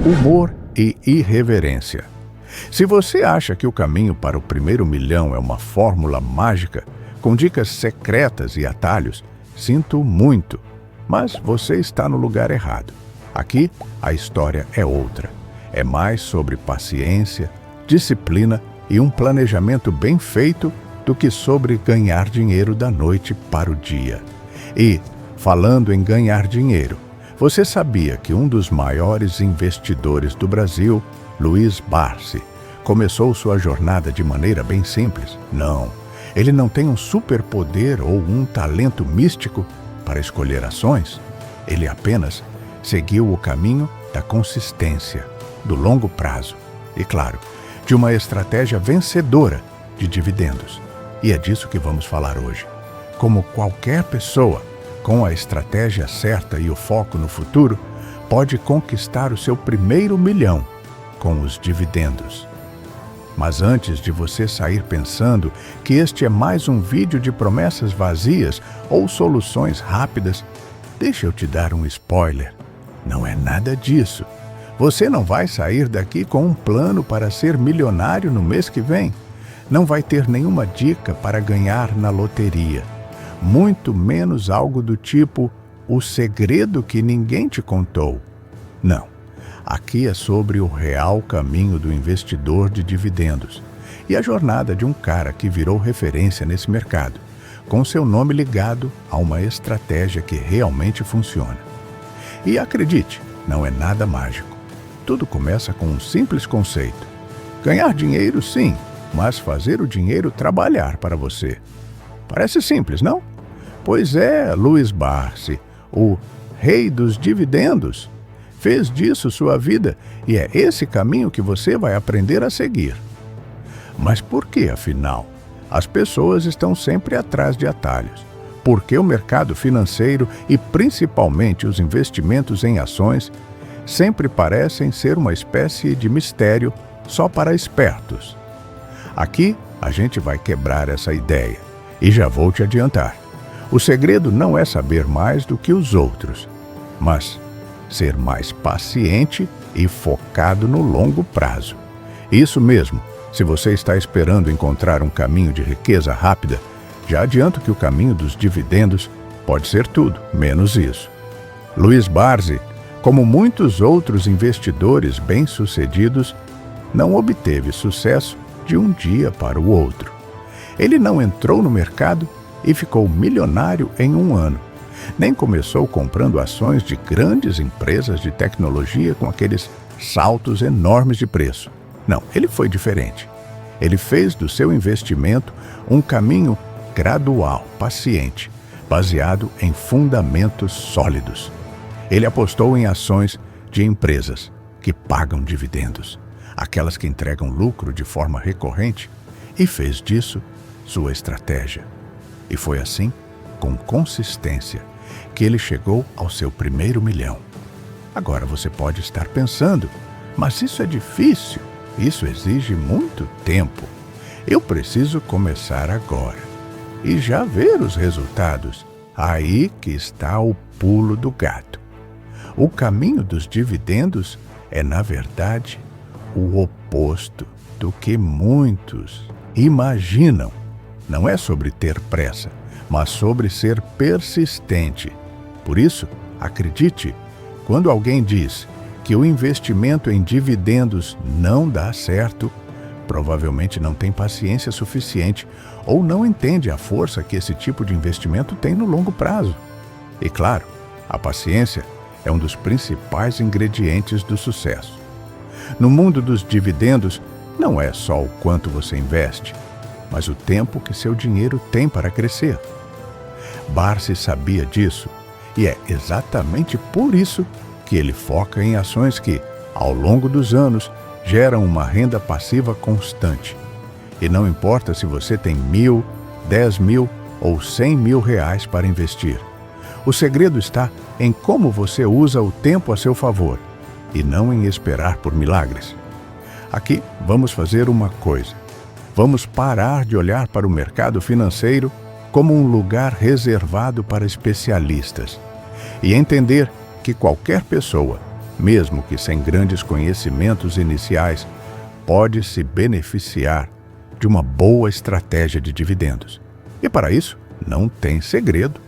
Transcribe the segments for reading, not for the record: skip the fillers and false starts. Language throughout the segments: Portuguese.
humor e irreverência. Se você acha que o caminho para o primeiro milhão é uma fórmula mágica, com dicas secretas e atalhos, sinto muito, mas você está no lugar errado. Aqui, a história é outra. É mais sobre paciência, disciplina e um planejamento bem feito do que sobre ganhar dinheiro da noite para o dia. E, falando em ganhar dinheiro, você sabia que um dos maiores investidores do Brasil, Luiz Barsi, começou sua jornada de maneira bem simples? Não, ele não tem um superpoder ou um talento místico para escolher ações. Ele apenas seguiu o caminho da consistência, do longo prazo e, claro, de uma estratégia vencedora de dividendos. E é disso que vamos falar hoje. Como qualquer pessoa, com a estratégia certa e o foco no futuro, pode conquistar o seu primeiro milhão com os dividendos. Mas antes de você sair pensando que este é mais um vídeo de promessas vazias ou soluções rápidas, deixa eu te dar um spoiler. Não é nada disso. Você não vai sair daqui com um plano para ser milionário no mês que vem. Não vai ter nenhuma dica para ganhar na loteria. Muito menos algo do tipo o segredo que ninguém te contou. Não. Aqui é sobre o real caminho do investidor de dividendos e a jornada de um cara que virou referência nesse mercado, com seu nome ligado a uma estratégia que realmente funciona. E acredite, não é nada mágico. Tudo começa com um simples conceito. Ganhar dinheiro, sim, mas fazer o dinheiro trabalhar para você. Parece simples, não? Pois é, Luiz Barsi, o rei dos dividendos, fez disso sua vida e é esse caminho que você vai aprender a seguir. Mas por que, afinal, as pessoas estão sempre atrás de atalhos? Por que o mercado financeiro e principalmente os investimentos em ações sempre parecem ser uma espécie de mistério só para espertos? Aqui a gente vai quebrar essa ideia e já vou te adiantar. O segredo não é saber mais do que os outros, mas ser mais paciente e focado no longo prazo. Isso mesmo, se você está esperando encontrar um caminho de riqueza rápida, já adianto que o caminho dos dividendos pode ser tudo, menos isso. Luiz Barsi, como muitos outros investidores bem-sucedidos, não obteve sucesso de um dia para o outro. Ele não entrou no mercado e ficou milionário em um ano. Nem começou comprando ações de grandes empresas de tecnologia com aqueles saltos enormes de preço. Não, ele foi diferente. Ele fez do seu investimento um caminho gradual, paciente, baseado em fundamentos sólidos. Ele apostou em ações de empresas que pagam dividendos, aquelas que entregam lucro de forma recorrente, e fez disso sua estratégia. E foi assim, com consistência, que ele chegou ao seu primeiro milhão. Agora você pode estar pensando, mas isso é difícil, isso exige muito tempo. Eu preciso começar agora e já ver os resultados. Aí que está o pulo do gato. O caminho dos dividendos é, na verdade, o oposto do que muitos imaginam. Não é sobre ter pressa, mas sobre ser persistente. Por isso, acredite, quando alguém diz que o investimento em dividendos não dá certo, provavelmente não tem paciência suficiente ou não entende a força que esse tipo de investimento tem no longo prazo. E claro, a paciência é um dos principais ingredientes do sucesso. No mundo dos dividendos, não é só o quanto você investe, mas o tempo que seu dinheiro tem para crescer. Barsi sabia disso, e é exatamente por isso que ele foca em ações que, ao longo dos anos, geram uma renda passiva constante. E não importa se você tem 1.000, 10.000 ou 100.000 reais para investir. O segredo está em como você usa o tempo a seu favor, e não em esperar por milagres. Aqui vamos fazer uma coisa. Vamos parar de olhar para o mercado financeiro como um lugar reservado para especialistas e entender que qualquer pessoa, mesmo que sem grandes conhecimentos iniciais, pode se beneficiar de uma boa estratégia de dividendos. E para isso, não tem segredo.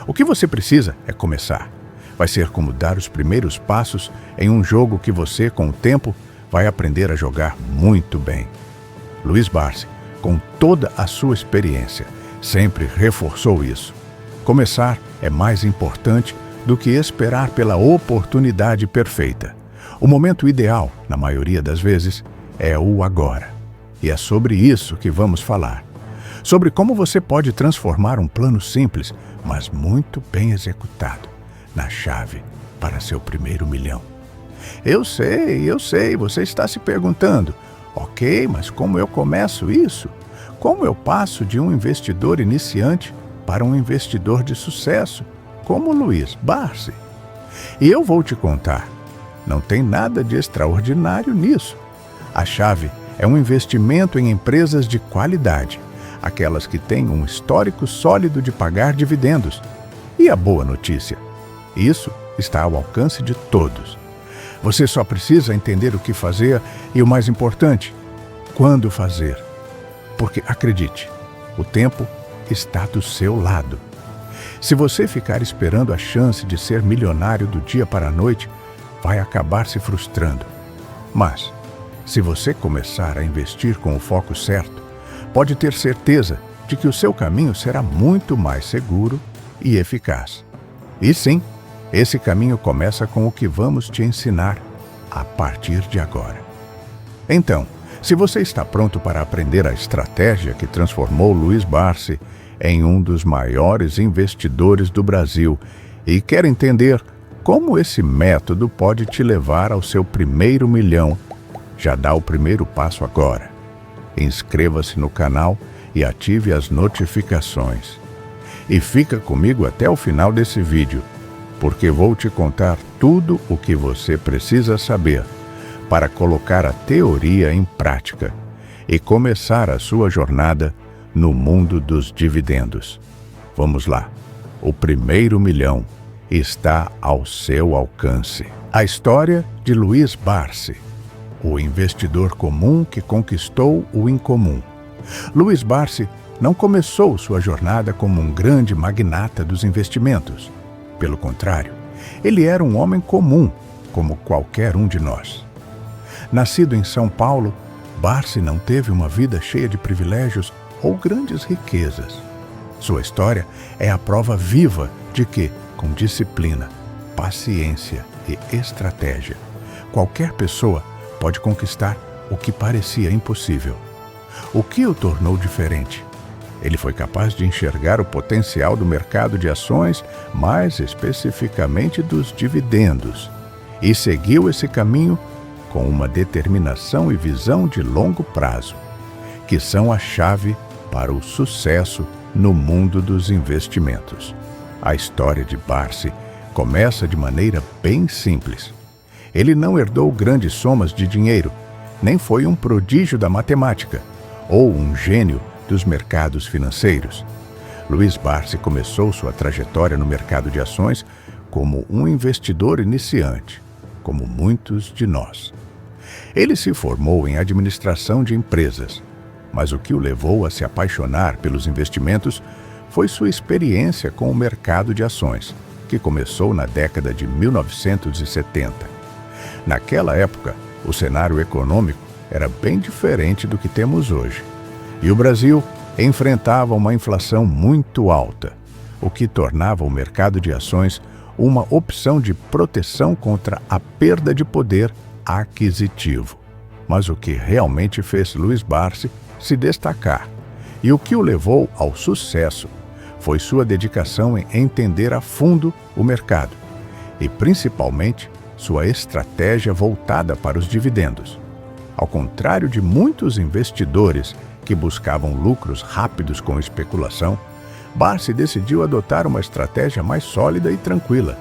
O que você precisa é começar. Vai ser como dar os primeiros passos em um jogo que você, com o tempo, vai aprender a jogar muito bem. Luiz Barsi, com toda a sua experiência, sempre reforçou isso. Começar é mais importante do que esperar pela oportunidade perfeita. O momento ideal, na maioria das vezes, é o agora. E é sobre isso que vamos falar. Sobre como você pode transformar um plano simples, mas muito bem executado, na chave para seu primeiro milhão. Eu sei, você está se perguntando, ok, mas como eu começo isso? Como eu passo de um investidor iniciante para um investidor de sucesso, como Luiz Barsi? E eu vou te contar, não tem nada de extraordinário nisso. A chave é um investimento em empresas de qualidade, aquelas que têm um histórico sólido de pagar dividendos. E a boa notícia, isso está ao alcance de todos. Você só precisa entender o que fazer e, o mais importante, quando fazer. Porque, acredite, o tempo está do seu lado. Se você ficar esperando a chance de ser milionário do dia para a noite, vai acabar se frustrando. Mas, se você começar a investir com o foco certo, pode ter certeza de que o seu caminho será muito mais seguro e eficaz. E sim, esse caminho começa com o que vamos te ensinar a partir de agora. Então, se você está pronto para aprender a estratégia que transformou Luiz Barsi em um dos maiores investidores do Brasil e quer entender como esse método pode te levar ao seu primeiro milhão, já dá o primeiro passo agora. Inscreva-se no canal e ative as notificações. E fica comigo até o final desse vídeo, porque vou te contar tudo o que você precisa saber para colocar a teoria em prática e começar a sua jornada no mundo dos dividendos. Vamos lá, o primeiro milhão está ao seu alcance. A história de Luiz Barsi, o investidor comum que conquistou o incomum. Luiz Barsi não começou sua jornada como um grande magnata dos investimentos. Pelo contrário, ele era um homem comum, como qualquer um de nós. Nascido em São Paulo, Barsi não teve uma vida cheia de privilégios ou grandes riquezas. Sua história é a prova viva de que, com disciplina, paciência e estratégia, qualquer pessoa pode conquistar o que parecia impossível. O que o tornou diferente? Ele foi capaz de enxergar o potencial do mercado de ações, mais especificamente dos dividendos, e seguiu esse caminho com uma determinação e visão de longo prazo, que são a chave para o sucesso no mundo dos investimentos. A história de Barsi começa de maneira bem simples. Ele não herdou grandes somas de dinheiro, nem foi um prodígio da matemática ou um gênio dos mercados financeiros. Luiz Barsi começou sua trajetória no mercado de ações como um investidor iniciante, como muitos de nós. Ele se formou em administração de empresas, mas o que o levou a se apaixonar pelos investimentos foi sua experiência com o mercado de ações, que começou na década de 1970. Naquela época, o cenário econômico era bem diferente do que temos hoje. E o Brasil enfrentava uma inflação muito alta, o que tornava o mercado de ações uma opção de proteção contra a perda de poder aquisitivo. Mas o que realmente fez Luiz Barsi se destacar e o que o levou ao sucesso foi sua dedicação em entender a fundo o mercado e, principalmente, sua estratégia voltada para os dividendos. Ao contrário de muitos investidores que buscavam lucros rápidos com especulação, Barsi decidiu adotar uma estratégia mais sólida e tranquila,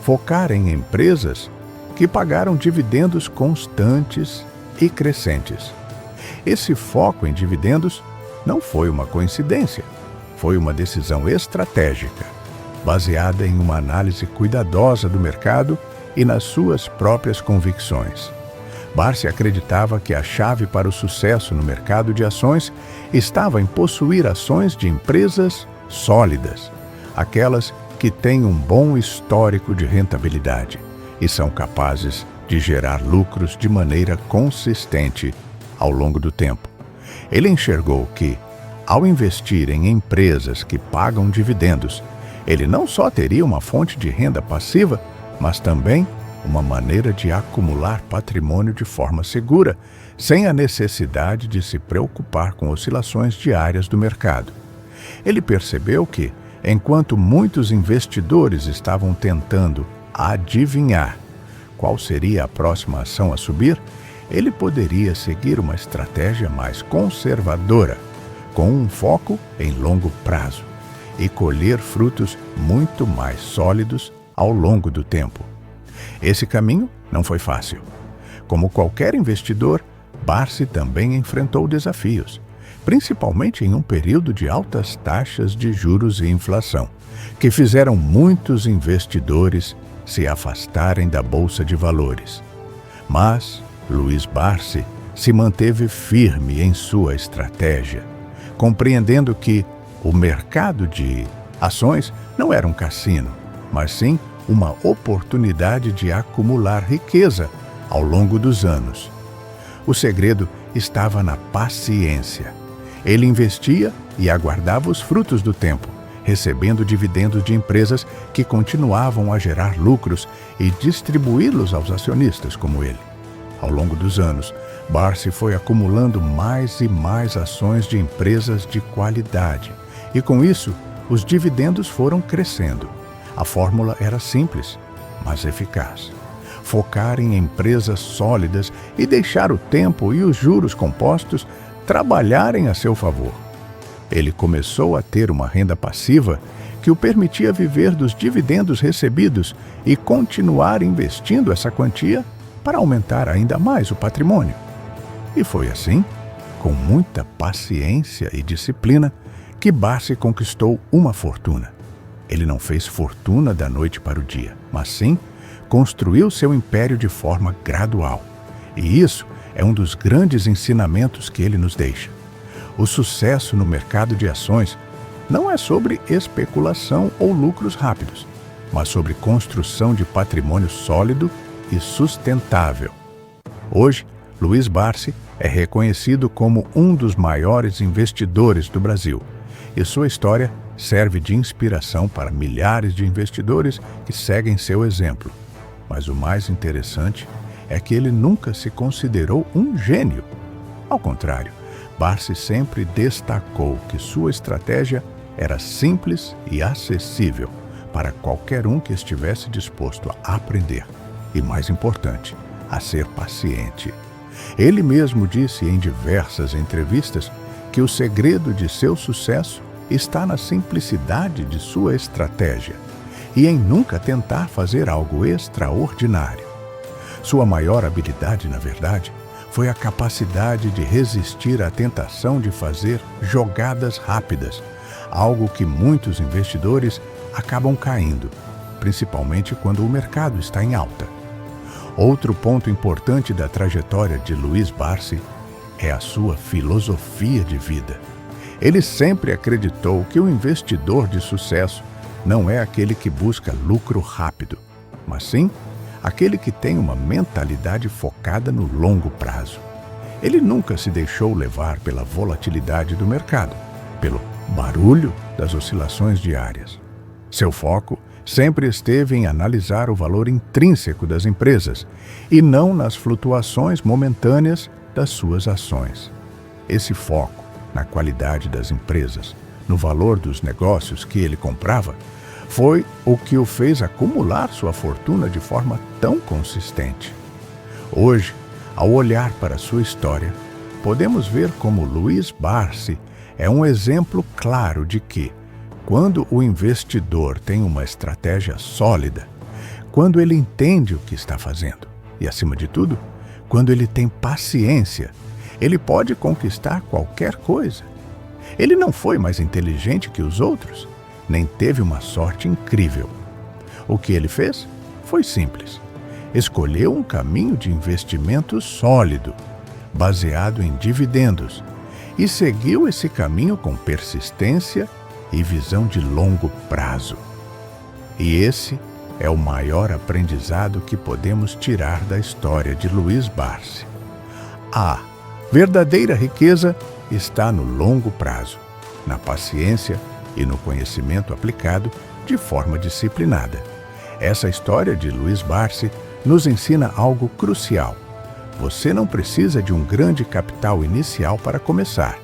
focar em empresas que pagaram dividendos constantes e crescentes. Esse foco em dividendos não foi uma coincidência, foi uma decisão estratégica, baseada em uma análise cuidadosa do mercado e nas suas próprias convicções. Barsi acreditava que a chave para o sucesso no mercado de ações estava em possuir ações de empresas sólidas, aquelas que têm um bom histórico de rentabilidade e são capazes de gerar lucros de maneira consistente ao longo do tempo. Ele enxergou que, ao investir em empresas que pagam dividendos, ele não só teria uma fonte de renda passiva, mas também uma maneira de acumular patrimônio de forma segura, sem a necessidade de se preocupar com oscilações diárias do mercado. Ele percebeu que, enquanto muitos investidores estavam tentando adivinhar qual seria a próxima ação a subir, ele poderia seguir uma estratégia mais conservadora, com um foco em longo prazo, e colher frutos muito mais sólidos ao longo do tempo. Esse caminho não foi fácil. Como qualquer investidor, Barsi também enfrentou desafios, principalmente em um período de altas taxas de juros e inflação, que fizeram muitos investidores se afastarem da Bolsa de Valores. Mas Luiz Barsi se manteve firme em sua estratégia, compreendendo que o mercado de ações não era um cassino, mas sim uma oportunidade de acumular riqueza ao longo dos anos. O segredo estava na paciência. Ele investia e aguardava os frutos do tempo, recebendo dividendos de empresas que continuavam a gerar lucros e distribuí-los aos acionistas como ele. Ao longo dos anos, Barsi foi acumulando mais e mais ações de empresas de qualidade, e com isso, os dividendos foram crescendo. A fórmula era simples, mas eficaz. Focar em empresas sólidas e deixar o tempo e os juros compostos trabalharem a seu favor. Ele começou a ter uma renda passiva que o permitia viver dos dividendos recebidos e continuar investindo essa quantia para aumentar ainda mais o patrimônio. E foi assim, com muita paciência e disciplina, que Barsi conquistou uma fortuna. Ele não fez fortuna da noite para o dia, mas sim construiu seu império de forma gradual. E isso é um dos grandes ensinamentos que ele nos deixa. O sucesso no mercado de ações não é sobre especulação ou lucros rápidos, mas sobre construção de patrimônio sólido e sustentável. Hoje, Luiz Barsi é reconhecido como um dos maiores investidores do Brasil, e sua história serve de inspiração para milhares de investidores que seguem seu exemplo. Mas o mais interessante é que ele nunca se considerou um gênio. Ao contrário, Barsi sempre destacou que sua estratégia era simples e acessível para qualquer um que estivesse disposto a aprender e, mais importante, a ser paciente. Ele mesmo disse em diversas entrevistas que o segredo de seu sucesso está na simplicidade de sua estratégia e em nunca tentar fazer algo extraordinário. Sua maior habilidade, na verdade, foi a capacidade de resistir à tentação de fazer jogadas rápidas, algo que muitos investidores acabam caindo, principalmente quando o mercado está em alta. Outro ponto importante da trajetória de Luiz Barsi é a sua filosofia de vida. Ele sempre acreditou que o investidor de sucesso não é aquele que busca lucro rápido, mas sim aquele que tem uma mentalidade focada no longo prazo. Ele nunca se deixou levar pela volatilidade do mercado, pelo barulho das oscilações diárias. Seu foco sempre esteve em analisar o valor intrínseco das empresas e não nas flutuações momentâneas das suas ações. Esse foco na qualidade das empresas, no valor dos negócios que ele comprava, foi o que o fez acumular sua fortuna de forma tão consistente. Hoje, ao olhar para sua história, podemos ver como Luiz Barsi é um exemplo claro de que, quando o investidor tem uma estratégia sólida, quando ele entende o que está fazendo e, acima de tudo, quando ele tem paciência, ele pode conquistar qualquer coisa. Ele não foi mais inteligente que os outros, nem teve uma sorte incrível. O que ele fez foi simples. escolheu um caminho de investimento sólido, baseado em dividendos, e seguiu esse caminho com persistência e visão de longo prazo. E esse é o maior aprendizado que podemos tirar da história de Luiz Barsi. A verdadeira riqueza está no longo prazo, na paciência e no conhecimento aplicado de forma disciplinada. Essa história de Luiz Barsi nos ensina algo crucial. Você não precisa de um grande capital inicial para começar,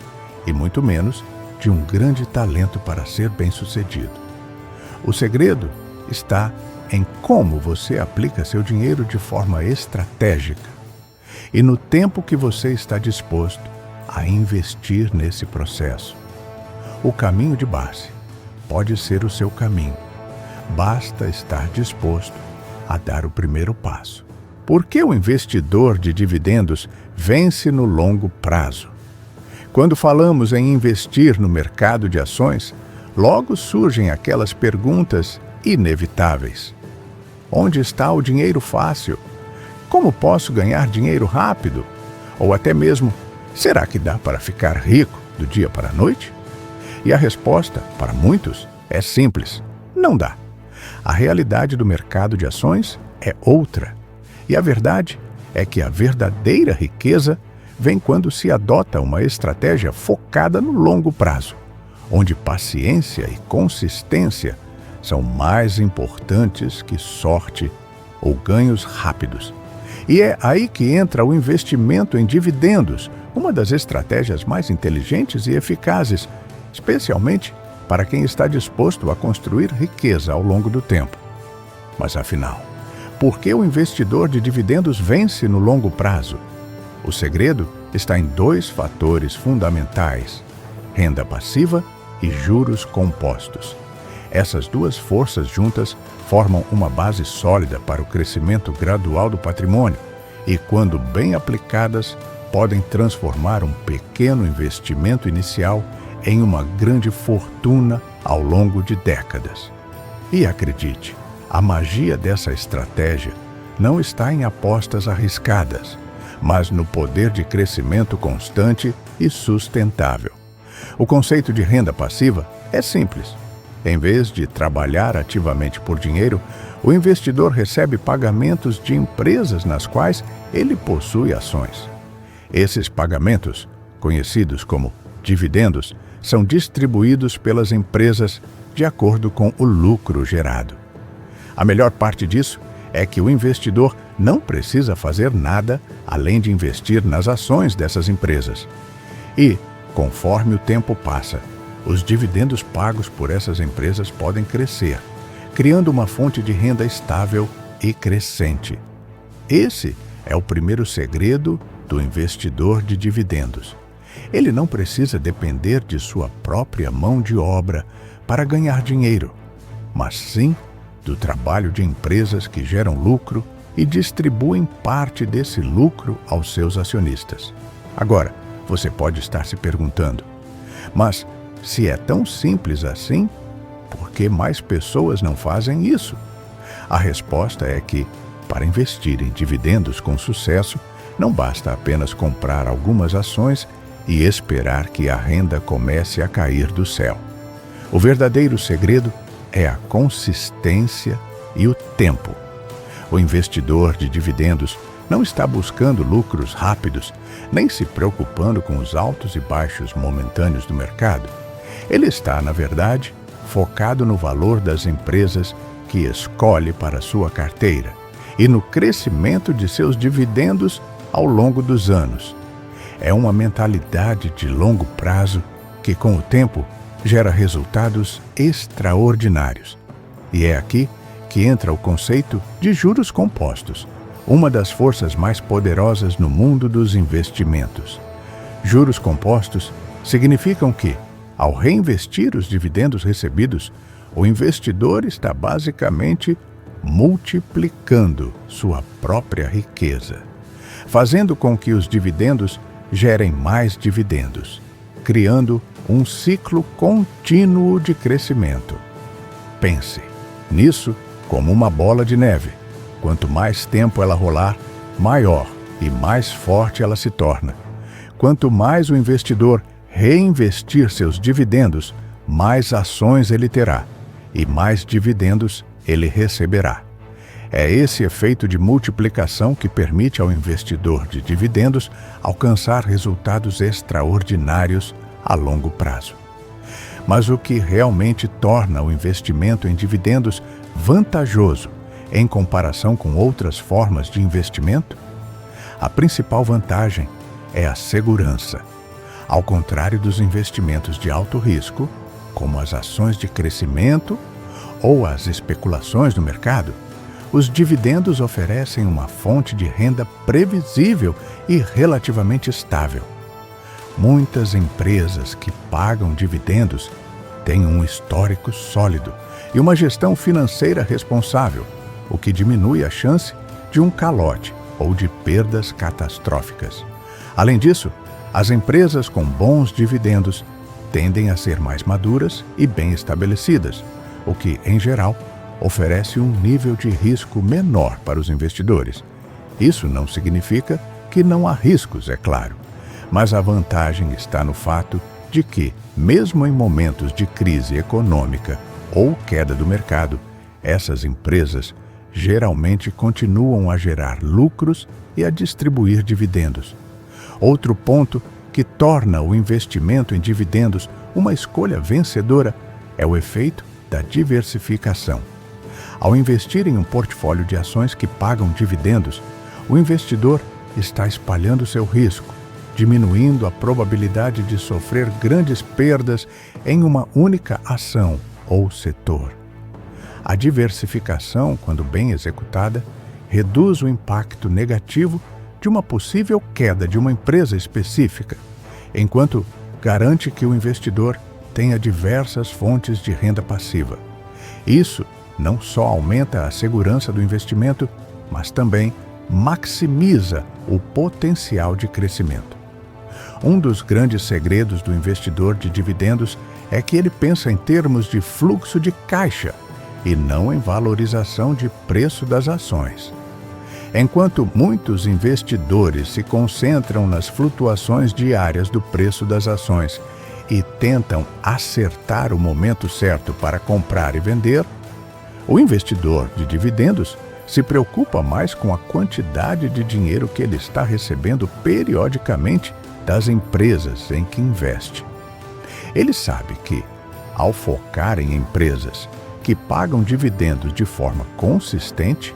e muito menos de um grande talento para ser bem-sucedido. O segredo está em como você aplica seu dinheiro de forma estratégica e no tempo que você está disposto a investir nesse processo. O caminho de Barsi pode ser o seu caminho. Basta estar disposto a dar o primeiro passo. Por que o investidor de dividendos vence no longo prazo? Quando falamos em investir no mercado de ações, logo surgem aquelas perguntas inevitáveis. Onde está o dinheiro fácil? Como posso ganhar dinheiro rápido? Ou até mesmo, será que dá para ficar rico do dia para a noite? E a resposta, para muitos, é simples: não dá. A realidade do mercado de ações é outra. E a verdade é que a verdadeira riqueza vem quando se adota uma estratégia focada no longo prazo, onde paciência e consistência são mais importantes que sorte ou ganhos rápidos. E é aí que entra o investimento em dividendos, uma das estratégias mais inteligentes e eficazes, especialmente para quem está disposto a construir riqueza ao longo do tempo. Mas afinal, por que o investidor de dividendos vence no longo prazo? O segredo está em dois fatores fundamentais: renda passiva e juros compostos. Essas duas forças juntas formam uma base sólida para o crescimento gradual do patrimônio e, quando bem aplicadas, podem transformar um pequeno investimento inicial em uma grande fortuna ao longo de décadas. E acredite, a magia dessa estratégia não está em apostas arriscadas, mas no poder de crescimento constante e sustentável. O conceito de renda passiva é simples. Em vez de trabalhar ativamente por dinheiro, o investidor recebe pagamentos de empresas nas quais ele possui ações. Esses pagamentos, conhecidos como dividendos, são distribuídos pelas empresas de acordo com o lucro gerado. A melhor parte disso é que o investidor não precisa fazer nada além de investir nas ações dessas empresas. E, conforme o tempo passa, os dividendos pagos por essas empresas podem crescer, criando uma fonte de renda estável e crescente. Esse é o primeiro segredo do investidor de dividendos. Ele não precisa depender de sua própria mão de obra para ganhar dinheiro, mas sim do trabalho de empresas que geram lucro e distribuem parte desse lucro aos seus acionistas. Agora, você pode estar se perguntando: mas se é tão simples assim, por que mais pessoas não fazem isso? A resposta é que, para investir em dividendos com sucesso, não basta apenas comprar algumas ações e esperar que a renda comece a cair do céu. O verdadeiro segredo é a consistência e o tempo. O investidor de dividendos não está buscando lucros rápidos, nem se preocupando com os altos e baixos momentâneos do mercado. Ele está, na verdade, focado no valor das empresas que escolhe para sua carteira e no crescimento de seus dividendos ao longo dos anos. É uma mentalidade de longo prazo que, com o tempo, gera resultados extraordinários. E é aqui que entra o conceito de juros compostos, uma das forças mais poderosas no mundo dos investimentos. Juros compostos significam que, ao reinvestir os dividendos recebidos, o investidor está basicamente multiplicando sua própria riqueza, fazendo com que os dividendos gerem mais dividendos, criando um ciclo contínuo de crescimento. Pense nisso como uma bola de neve. Quanto mais tempo ela rolar, maior e mais forte ela se torna. Quanto mais o investidor reinvestir seus dividendos, mais ações ele terá e mais dividendos ele receberá. É esse efeito de multiplicação que permite ao investidor de dividendos alcançar resultados extraordinários a longo prazo. Mas o que realmente torna o investimento em dividendos vantajoso em comparação com outras formas de investimento? A principal vantagem é a segurança. Ao contrário dos investimentos de alto risco, como as ações de crescimento ou as especulações no mercado, os dividendos oferecem uma fonte de renda previsível e relativamente estável. Muitas empresas que pagam dividendos têm um histórico sólido e uma gestão financeira responsável, o que diminui a chance de um calote ou de perdas catastróficas. Além disso, as empresas com bons dividendos tendem a ser mais maduras e bem estabelecidas, o que, em geral, oferece um nível de risco menor para os investidores. Isso não significa que não há riscos, é claro, mas a vantagem está no fato de que, mesmo em momentos de crise econômica ou queda do mercado, essas empresas geralmente continuam a gerar lucros e a distribuir dividendos. Outro ponto que torna o investimento em dividendos uma escolha vencedora é o efeito da diversificação. Ao investir em um portfólio de ações que pagam dividendos, o investidor está espalhando seu risco, diminuindo a probabilidade de sofrer grandes perdas em uma única ação ou setor. A diversificação, quando bem executada, reduz o impacto negativo de uma possível queda de uma empresa específica, enquanto garante que o investidor tenha diversas fontes de renda passiva. Isso não só aumenta a segurança do investimento, mas também maximiza o potencial de crescimento. Um dos grandes segredos do investidor de dividendos é que ele pensa em termos de fluxo de caixa e não em valorização de preço das ações. Enquanto muitos investidores se concentram nas flutuações diárias do preço das ações e tentam acertar o momento certo para comprar e vender, o investidor de dividendos se preocupa mais com a quantidade de dinheiro que ele está recebendo periodicamente das empresas em que investe. Ele sabe que, ao focar em empresas que pagam dividendos de forma consistente,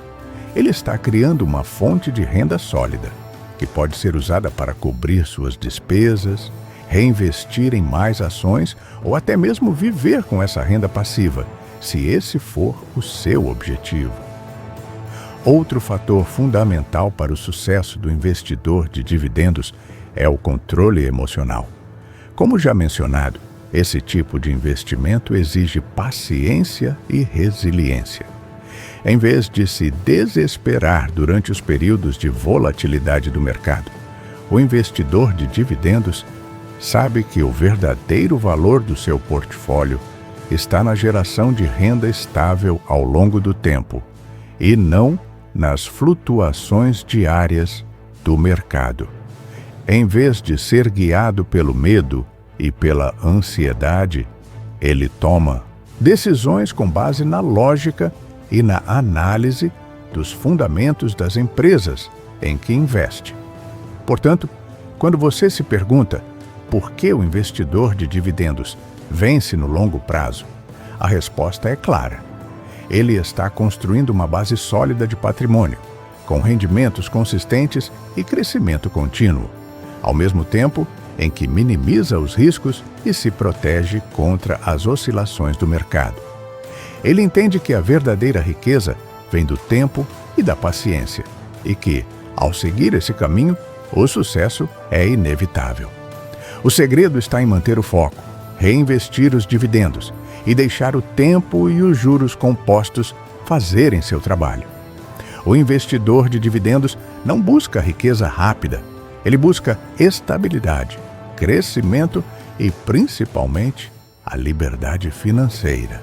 ele está criando uma fonte de renda sólida, que pode ser usada para cobrir suas despesas, reinvestir em mais ações ou até mesmo viver com essa renda passiva, se esse for o seu objetivo. Outro fator fundamental para o sucesso do investidor de dividendos é o controle emocional. Como já mencionado, esse tipo de investimento exige paciência e resiliência. Em vez de se desesperar durante os períodos de volatilidade do mercado, o investidor de dividendos sabe que o verdadeiro valor do seu portfólio está na geração de renda estável ao longo do tempo e não nas flutuações diárias do mercado. Em vez de ser guiado pelo medo e pela ansiedade, ele toma decisões com base na lógica e na análise dos fundamentos das empresas em que investe. Portanto, quando você se pergunta por que o investidor de dividendos vence no longo prazo, a resposta é clara. Ele está construindo uma base sólida de patrimônio, com rendimentos consistentes e crescimento contínuo, ao mesmo tempo em que minimiza os riscos e se protege contra as oscilações do mercado. Ele entende que a verdadeira riqueza vem do tempo e da paciência, e que, ao seguir esse caminho, o sucesso é inevitável. O segredo está em manter o foco, reinvestir os dividendos e deixar o tempo e os juros compostos fazerem seu trabalho. O investidor de dividendos não busca riqueza rápida, ele busca estabilidade, crescimento e, principalmente, a liberdade financeira.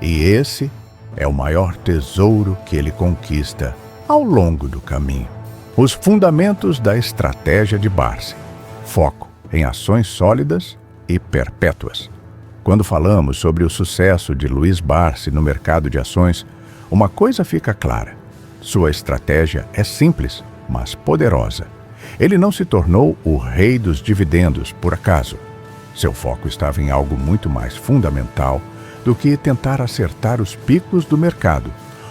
E esse é o maior tesouro que ele conquista ao longo do caminho. Os fundamentos da estratégia de Barsi: foco em ações sólidas e perpétuas. Quando falamos sobre o sucesso de Luiz Barsi no mercado de ações, uma coisa fica clara: sua estratégia é simples, mas poderosa. Ele não se tornou o rei dos dividendos por acaso. Seu foco estava em algo muito mais fundamental do que tentar acertar os picos do mercado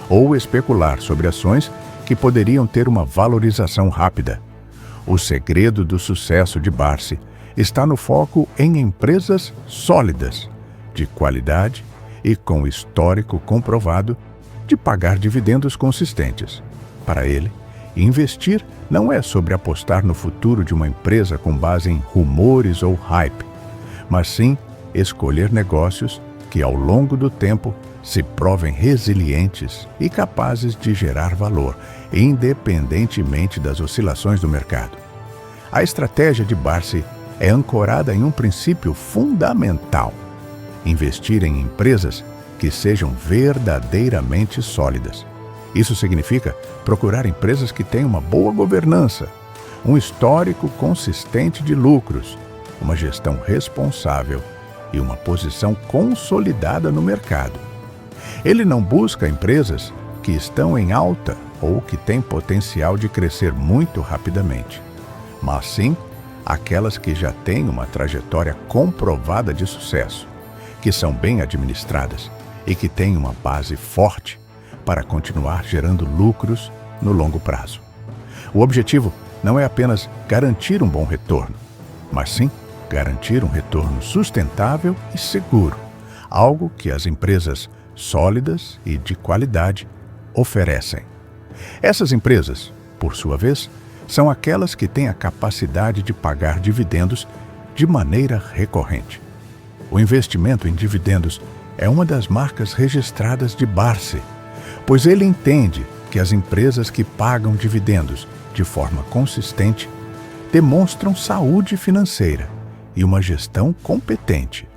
ou especular sobre ações que poderiam ter uma valorização rápida. O segredo do sucesso de Barsi está no foco em empresas sólidas, de qualidade e com histórico comprovado de pagar dividendos consistentes. Para ele, investir não é sobre apostar no futuro de uma empresa com base em rumores ou hype, mas sim escolher negócios que, ao longo do tempo, se provem resilientes e capazes de gerar valor, independentemente das oscilações do mercado. A estratégia de Barsi é ancorada em um princípio fundamental: investir em empresas que sejam verdadeiramente sólidas. Isso significa procurar empresas que tenham uma boa governança, um histórico consistente de lucros, uma gestão responsável e uma posição consolidada no mercado. Ele não busca empresas que estão em alta ou que têm potencial de crescer muito rapidamente, mas sim aquelas que já têm uma trajetória comprovada de sucesso, que são bem administradas e que têm uma base forte para continuar gerando lucros no longo prazo. O objetivo não é apenas garantir um bom retorno, mas sim garantir um retorno sustentável e seguro, algo que as empresas sólidas e de qualidade oferecem. Essas empresas, por sua vez, são aquelas que têm a capacidade de pagar dividendos de maneira recorrente. O investimento em dividendos é uma das marcas registradas de Barsi, pois ele entende que as empresas que pagam dividendos de forma consistente demonstram saúde financeira e uma gestão competente.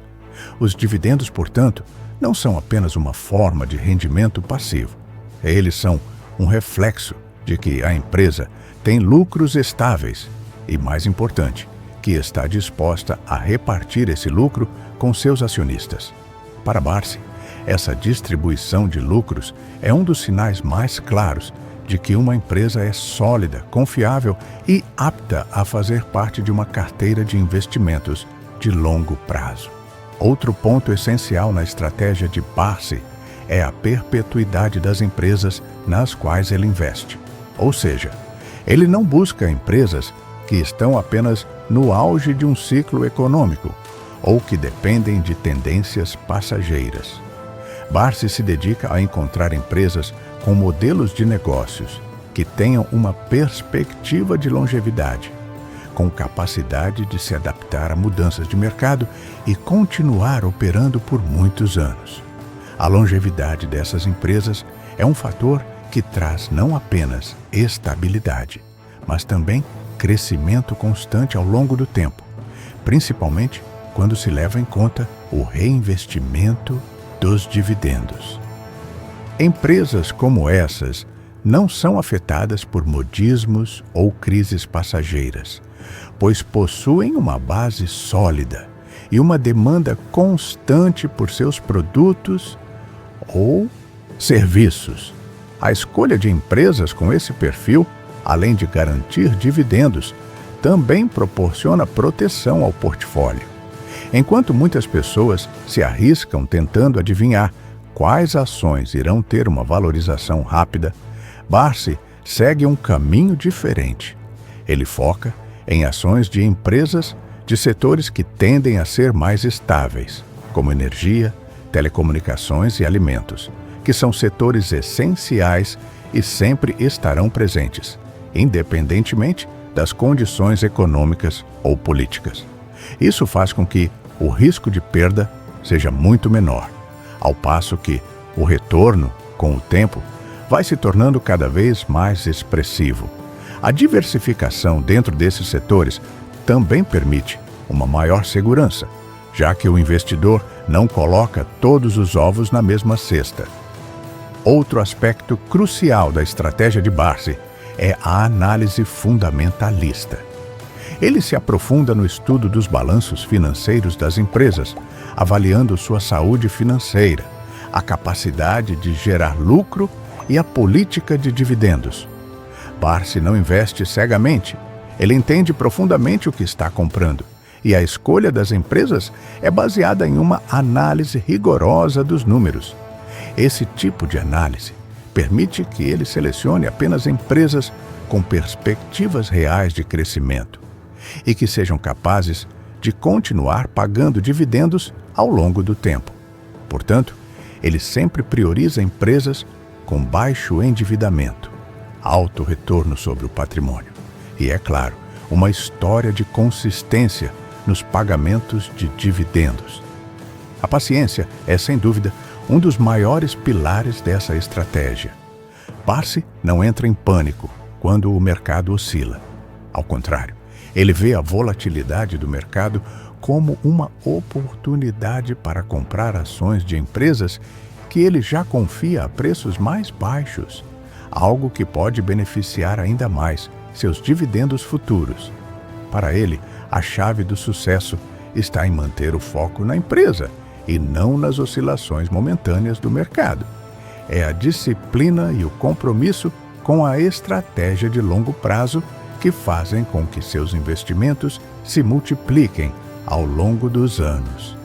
Os dividendos, portanto, não são apenas uma forma de rendimento passivo. Eles são um reflexo de que a empresa tem lucros estáveis e, mais importante, que está disposta a repartir esse lucro com seus acionistas. Para Barsi, essa distribuição de lucros é um dos sinais mais claros de que uma empresa é sólida, confiável e apta a fazer parte de uma carteira de investimentos de longo prazo. Outro ponto essencial na estratégia de Barsi é a perpetuidade das empresas nas quais ele investe. Ou seja, ele não busca empresas que estão apenas no auge de um ciclo econômico ou que dependem de tendências passageiras. Barsi se dedica a encontrar empresas com modelos de negócios que tenham uma perspectiva de longevidade, com capacidade de se adaptar a mudanças de mercado e continuar operando por muitos anos. A longevidade dessas empresas é um fator que traz não apenas estabilidade, mas também crescimento constante ao longo do tempo, principalmente quando se leva em conta o reinvestimento dos dividendos. Empresas como essas não são afetadas por modismos ou crises passageiras, pois possuem uma base sólida e uma demanda constante por seus produtos ou serviços. A escolha de empresas com esse perfil, além de garantir dividendos, também proporciona proteção ao portfólio. Enquanto muitas pessoas se arriscam tentando adivinhar quais ações irão ter uma valorização rápida, Barsi segue um caminho diferente. Ele foca em ações de empresas de setores que tendem a ser mais estáveis, como energia, telecomunicações e alimentos, que são setores essenciais e sempre estarão presentes, independentemente das condições econômicas ou políticas. Isso faz com que o risco de perda seja muito menor, ao passo que o retorno, com o tempo, vai se tornando cada vez mais expressivo. A diversificação dentro desses setores também permite uma maior segurança, já que o investidor não coloca todos os ovos na mesma cesta. Outro aspecto crucial da estratégia de Barsi é a análise fundamentalista. Ele se aprofunda no estudo dos balanços financeiros das empresas, avaliando sua saúde financeira, a capacidade de gerar lucro e a política de dividendos. Barsi não investe cegamente. Ele entende profundamente o que está comprando, e a escolha das empresas é baseada em uma análise rigorosa dos números. Esse tipo de análise permite que ele selecione apenas empresas com perspectivas reais de crescimento e que sejam capazes de continuar pagando dividendos ao longo do tempo. Portanto, ele sempre prioriza empresas com baixo endividamento, alto retorno sobre o patrimônio e, é claro, uma história de consistência nos pagamentos de dividendos. A paciência é, sem dúvida, um dos maiores pilares dessa estratégia. Barsi não entra em pânico quando o mercado oscila. Ao contrário, ele vê a volatilidade do mercado como uma oportunidade para comprar ações de empresas que ele já confia a preços mais baixos, algo que pode beneficiar ainda mais seus dividendos futuros. Para ele, a chave do sucesso está em manter o foco na empresa e não nas oscilações momentâneas do mercado. É a disciplina e o compromisso com a estratégia de longo prazo que fazem com que seus investimentos se multipliquem ao longo dos anos.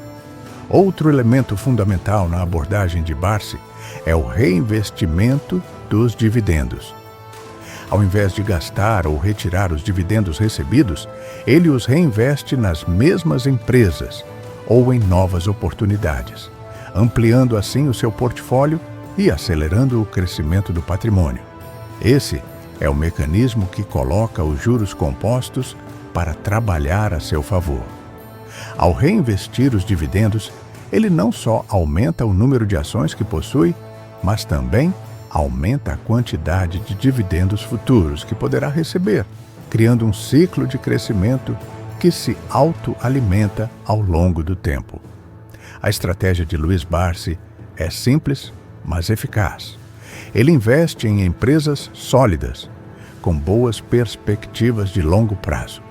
Outro elemento fundamental na abordagem de Barsi é o reinvestimento dos dividendos. Ao invés de gastar ou retirar os dividendos recebidos, ele os reinveste nas mesmas empresas ou em novas oportunidades, ampliando assim o seu portfólio e acelerando o crescimento do patrimônio. Esse é o mecanismo que coloca os juros compostos para trabalhar a seu favor. Ao reinvestir os dividendos, ele não só aumenta o número de ações que possui, mas também aumenta a quantidade de dividendos futuros que poderá receber, criando um ciclo de crescimento que se autoalimenta ao longo do tempo. A estratégia de Luiz Barsi é simples, mas eficaz. Ele investe em empresas sólidas, com boas perspectivas de longo prazo,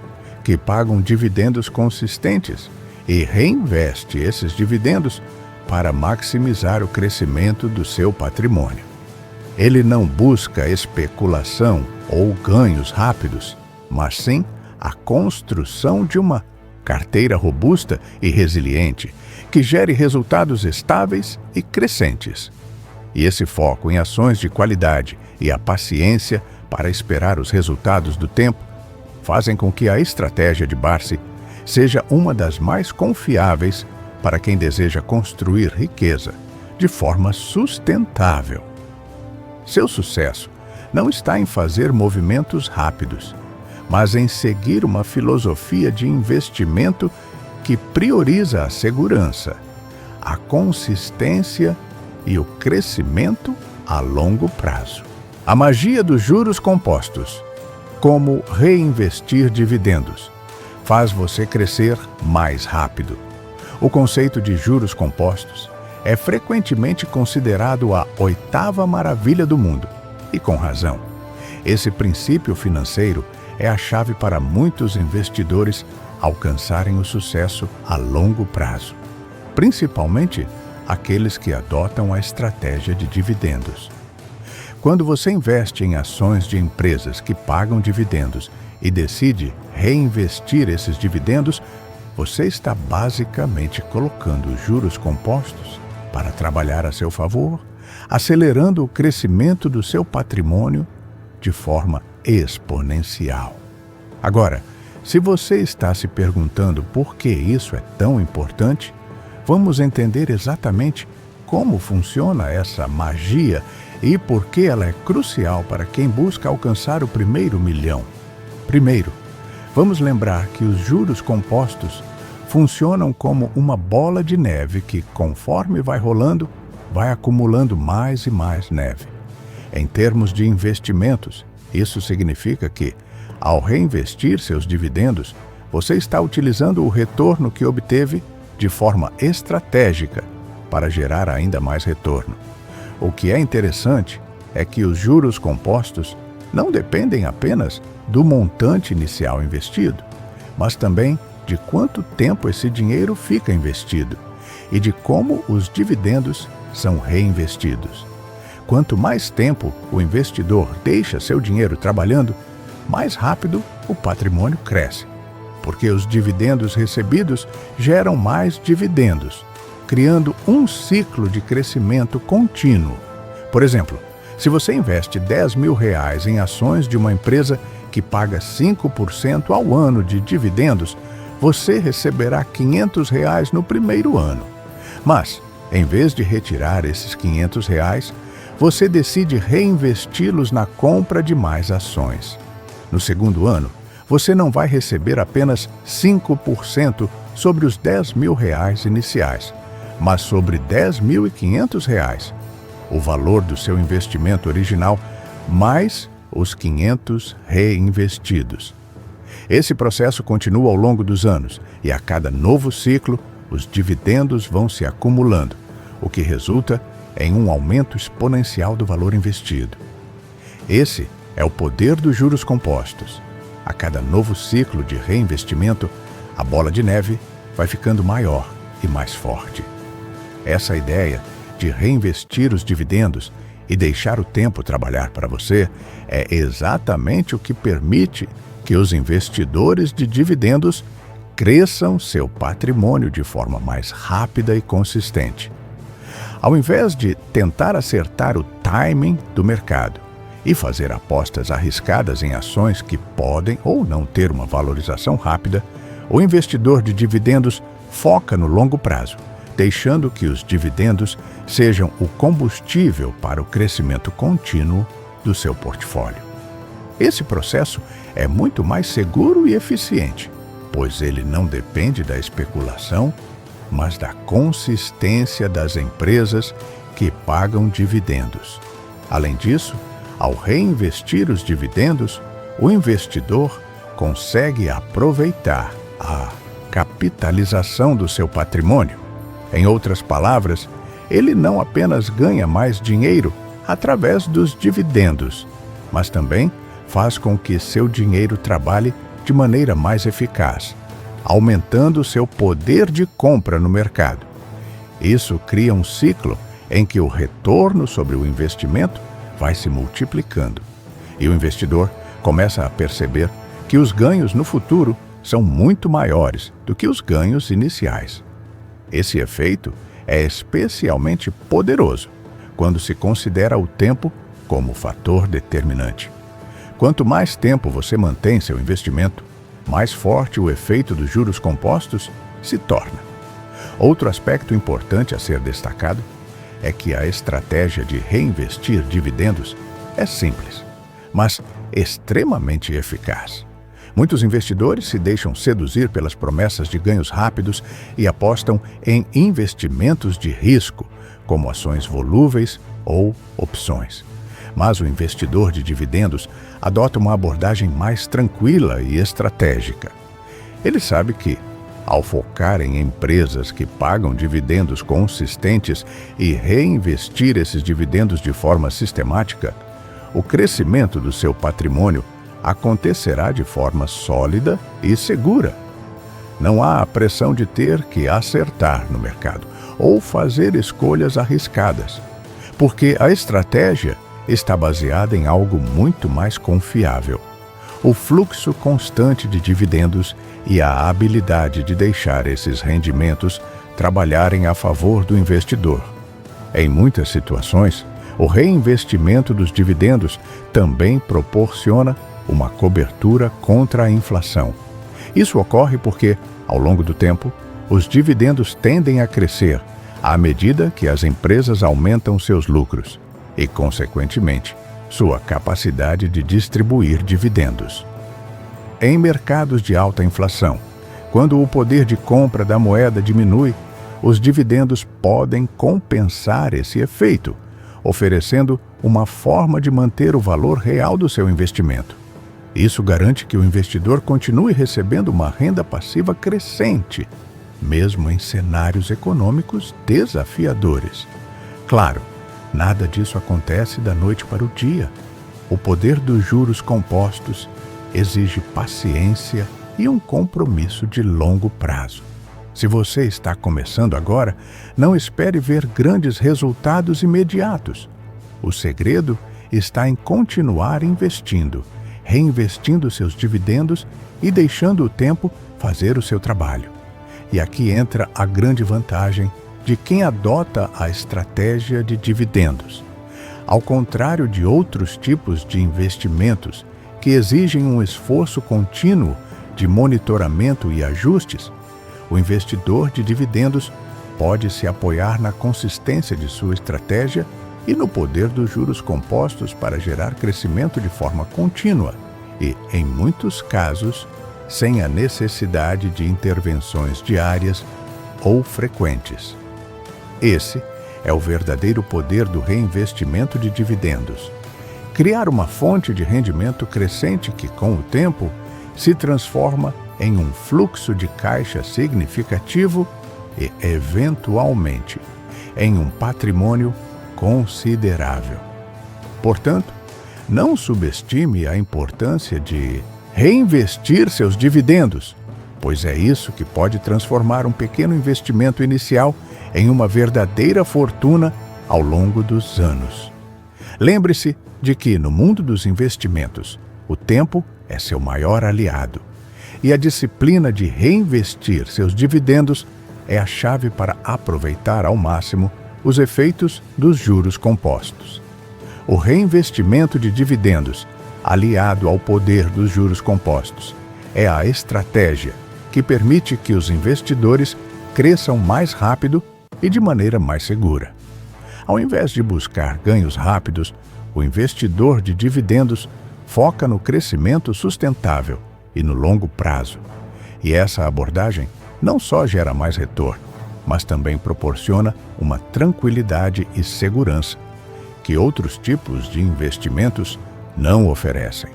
que pagam dividendos consistentes e reinveste esses dividendos para maximizar o crescimento do seu patrimônio. Ele não busca especulação ou ganhos rápidos, mas sim a construção de uma carteira robusta e resiliente que gere resultados estáveis e crescentes. E esse foco em ações de qualidade e a paciência para esperar os resultados do tempo fazem com que a estratégia de Barsi seja uma das mais confiáveis para quem deseja construir riqueza de forma sustentável. Seu sucesso não está em fazer movimentos rápidos, mas em seguir uma filosofia de investimento que prioriza a segurança, a consistência e o crescimento a longo prazo. A magia dos juros compostos, como reinvestir dividendos, faz você crescer mais rápido. O conceito de juros compostos é frequentemente considerado a oitava maravilha do mundo, e com razão. Esse princípio financeiro é a chave para muitos investidores alcançarem o sucesso a longo prazo, principalmente aqueles que adotam a estratégia de dividendos. Quando você investe em ações de empresas que pagam dividendos e decide reinvestir esses dividendos, você está basicamente colocando juros compostos para trabalhar a seu favor, acelerando o crescimento do seu patrimônio de forma exponencial. Agora, se você está se perguntando por que isso é tão importante, vamos entender exatamente como funciona essa magia e por que ela é crucial para quem busca alcançar o primeiro milhão. Primeiro, vamos lembrar que os juros compostos funcionam como uma bola de neve que, conforme vai rolando, vai acumulando mais e mais neve. Em termos de investimentos, isso significa que, ao reinvestir seus dividendos, você está utilizando o retorno que obteve de forma estratégica para gerar ainda mais retorno. O que é interessante é que os juros compostos não dependem apenas do montante inicial investido, mas também de quanto tempo esse dinheiro fica investido e de como os dividendos são reinvestidos. Quanto mais tempo o investidor deixa seu dinheiro trabalhando, mais rápido o patrimônio cresce, porque os dividendos recebidos geram mais dividendos, criando um ciclo de crescimento contínuo. Por exemplo, se você investe R$10.000 em ações de uma empresa que paga 5% ao ano de dividendos, você receberá R$500 no primeiro ano. Mas, em vez de retirar esses R$500, você decide reinvesti-los na compra de mais ações. No segundo ano, você não vai receber apenas 5% sobre os R$10.000 iniciais, mas sobre R$10.500, o valor do seu investimento original, mais os 500 reinvestidos. Esse processo continua ao longo dos anos e a cada novo ciclo, os dividendos vão se acumulando, o que resulta em um aumento exponencial do valor investido. Esse é o poder dos juros compostos. A cada novo ciclo de reinvestimento, a bola de neve vai ficando maior e mais forte. Essa ideia de reinvestir os dividendos e deixar o tempo trabalhar para você é exatamente o que permite que os investidores de dividendos cresçam seu patrimônio de forma mais rápida e consistente. Ao invés de tentar acertar o timing do mercado e fazer apostas arriscadas em ações que podem ou não ter uma valorização rápida, o investidor de dividendos foca no longo prazo, deixando que os dividendos sejam o combustível para o crescimento contínuo do seu portfólio. Esse processo é muito mais seguro e eficiente, pois ele não depende da especulação, mas da consistência das empresas que pagam dividendos. Além disso, ao reinvestir os dividendos, o investidor consegue aproveitar a capitalização do seu patrimônio. Em outras palavras, ele não apenas ganha mais dinheiro através dos dividendos, mas também faz com que seu dinheiro trabalhe de maneira mais eficaz, aumentando seu poder de compra no mercado. Isso cria um ciclo em que o retorno sobre o investimento vai se multiplicando, e o investidor começa a perceber que os ganhos no futuro são muito maiores do que os ganhos iniciais. Esse efeito é especialmente poderoso quando se considera o tempo como fator determinante. Quanto mais tempo você mantém seu investimento, mais forte o efeito dos juros compostos se torna. Outro aspecto importante a ser destacado é que a estratégia de reinvestir dividendos é simples, mas extremamente eficaz. Muitos investidores se deixam seduzir pelas promessas de ganhos rápidos e apostam em investimentos de risco, como ações volúveis ou opções. Mas o investidor de dividendos adota uma abordagem mais tranquila e estratégica. Ele sabe que, ao focar em empresas que pagam dividendos consistentes e reinvestir esses dividendos de forma sistemática, o crescimento do seu patrimônio acontecerá de forma sólida e segura. Não há a pressão de ter que acertar no mercado ou fazer escolhas arriscadas, porque a estratégia está baseada em algo muito mais confiável: o fluxo constante de dividendos e a habilidade de deixar esses rendimentos trabalharem a favor do investidor. Em muitas situações, o reinvestimento dos dividendos também proporciona uma cobertura contra a inflação. Isso ocorre porque, ao longo do tempo, os dividendos tendem a crescer à medida que as empresas aumentam seus lucros e, consequentemente, sua capacidade de distribuir dividendos. Em mercados de alta inflação, quando o poder de compra da moeda diminui, os dividendos podem compensar esse efeito, oferecendo uma forma de manter o valor real do seu investimento. Isso garante que o investidor continue recebendo uma renda passiva crescente, mesmo em cenários econômicos desafiadores. Claro, Nada disso acontece da noite para o dia. O poder dos juros compostos exige paciência e um compromisso de longo prazo. Se você está começando agora, não espere ver grandes resultados imediatos. O segredo está em continuar investindo, reinvestindo seus dividendos e deixando o tempo fazer o seu trabalho. E aqui entra a grande vantagem de quem adota a estratégia de dividendos. Ao contrário de outros tipos de investimentos que exigem um esforço contínuo de monitoramento e ajustes, o investidor de dividendos pode se apoiar na consistência de sua estratégia e no poder dos juros compostos para gerar crescimento de forma contínua e, em muitos casos, sem a necessidade de intervenções diárias ou frequentes. Esse é o verdadeiro poder do reinvestimento de dividendos. Criar uma fonte de rendimento crescente que, com o tempo, se transforma em um fluxo de caixa significativo e, eventualmente, em um patrimônio considerável. Portanto, não subestime a importância de reinvestir seus dividendos, pois é isso que pode transformar um pequeno investimento inicial em uma verdadeira fortuna ao longo dos anos. Lembre-se de que, no mundo dos investimentos, o tempo é seu maior aliado, e a disciplina de reinvestir seus dividendos é a chave para aproveitar ao máximo os efeitos dos juros compostos. O reinvestimento de dividendos, aliado ao poder dos juros compostos, é a estratégia que permite que os investidores cresçam mais rápido e de maneira mais segura. Ao invés de buscar ganhos rápidos, o investidor de dividendos foca no crescimento sustentável e no longo prazo. E essa abordagem não só gera mais retorno, mas também proporciona uma tranquilidade e segurança que outros tipos de investimentos não oferecem.